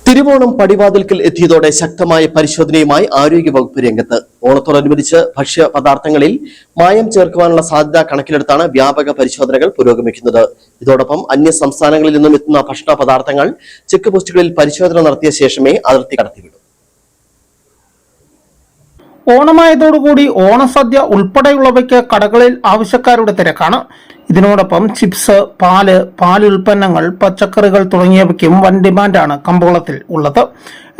തിരുവോണം പടിവാതിൽക്കൽ എത്തിയതോടെ ശക്തമായ പരിശോധനയുമായി ആരോഗ്യവകുപ്പ് രംഗത്ത്. ഓണത്തോടനുബന്ധിച്ച് ഭക്ഷ്യ പദാർത്ഥങ്ങളിൽ മായം ചേർക്കുവാനുള്ള സാധ്യത കണക്കിലെടുത്താണ് വ്യാപക പരിശോധനകൾ പുരോഗമിക്കുന്നത്. ഇതോടൊപ്പം അന്യ സംസ്ഥാനങ്ങളിൽ നിന്നും എത്തുന്ന ഭക്ഷണ പദാർത്ഥങ്ങൾ ചെക്ക് പോസ്റ്റുകളിൽ പരിശോധന നടത്തിയ ശേഷമേ അതിർത്തി കടത്തിവിടൂ. ഓണമായതോടുകൂടി ഓണസദ്യ ഉൾപ്പെടെയുള്ളവയ്ക്ക് കടകളിൽ ആവശ്യക്കാരുടെ തിരക്കാണ്. ഇതിനോടൊപ്പം ചിപ്സ്, പാലുൽപ്പന്നങ്ങൾ, പച്ചക്കറികൾ തുടങ്ങിയവയ്ക്കും വൻ ഡിമാൻഡാണ് കമ്പോളത്തിൽ ഉള്ളത്.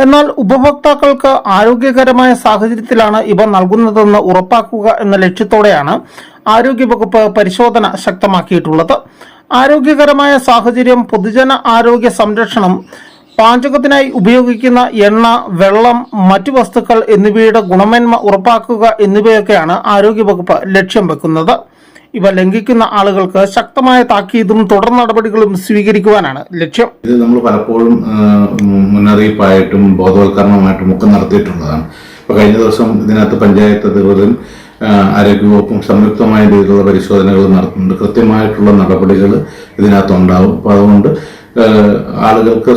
എന്നാൽ ഉപഭോക്താക്കൾക്ക് ആരോഗ്യകരമായ സാഹചര്യത്തിലാണ് ഇവ നൽകുന്നതെന്ന് ഉറപ്പാക്കുക എന്ന ലക്ഷ്യത്തോടെയാണ് ആരോഗ്യവകുപ്പ് പരിശോധന ശക്തമാക്കിയിട്ടുള്ളത്. ആരോഗ്യകരമായ സാഹചര്യം, പൊതുജന ആരോഗ്യ സംരക്ഷണം, പാചകത്തിനായി ഉപയോഗിക്കുന്ന എണ്ണ, വെള്ളം, മറ്റു വസ്തുക്കൾ എന്നിവയുടെ ഗുണമേന്മ ഉറപ്പാക്കുക എന്നിവയൊക്കെയാണ് ആരോഗ്യവകുപ്പ് ലക്ഷ്യം വെക്കുന്നത്. ഇവ ലംഘിക്കുന്ന ആളുകൾക്ക് ശക്തമായ താക്കീതും തുടർ നടപടികളും സ്വീകരിക്കുവാനാണ് ലക്ഷ്യം. ഇത് നമ്മൾ പലപ്പോഴും മുന്നറിയിപ്പായിട്ടും ബോധവൽക്കരണമായിട്ടും ഒക്കെ നടത്തിയിട്ടുള്ളതാണ്. ഇപ്പോൾ കഴിഞ്ഞ ദിവസം ഇതിനകത്ത് പഞ്ചായത്ത് അധികൃതരും ആരോഗ്യവകുപ്പും സംയുക്തമായ രീതിയിലുള്ള പരിശോധനകൾ നടത്തുന്നുണ്ട്. കൃത്യമായിട്ടുള്ള നടപടികൾ ഇതിനകത്തുണ്ടാവും. അപ്പോൾ അതുകൊണ്ട് ആളുകൾക്ക്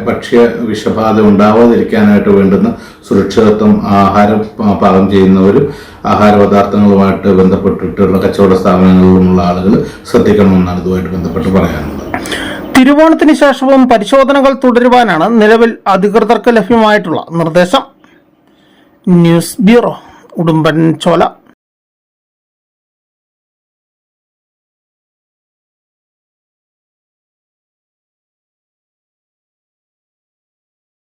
ഭക്ഷ്യ വിഷബാധ ഉണ്ടാവാതിരിക്കാനായിട്ട് വേണ്ടുന്ന സുരക്ഷിതത്വം, ആഹാരം പാകം ചെയ്യുന്നവരും ആഹാര പദാർത്ഥങ്ങളുമായിട്ട് ബന്ധപ്പെട്ടിട്ടുള്ള കച്ചവട സ്ഥാപനങ്ങളിലുമുള്ള ആളുകൾ ശ്രദ്ധിക്കണമെന്നാണ് ഇതുമായിട്ട് ബന്ധപ്പെട്ട് പറയാനുള്ളത്. തിരുവോണത്തിന് ശേഷവും പരിശോധനകൾ തുടരുവാനാണ് നിലവിൽ അധികൃതർക്ക് ലഭ്യമായിട്ടുള്ള നിർദ്ദേശം. News bureau, Udumbanchola.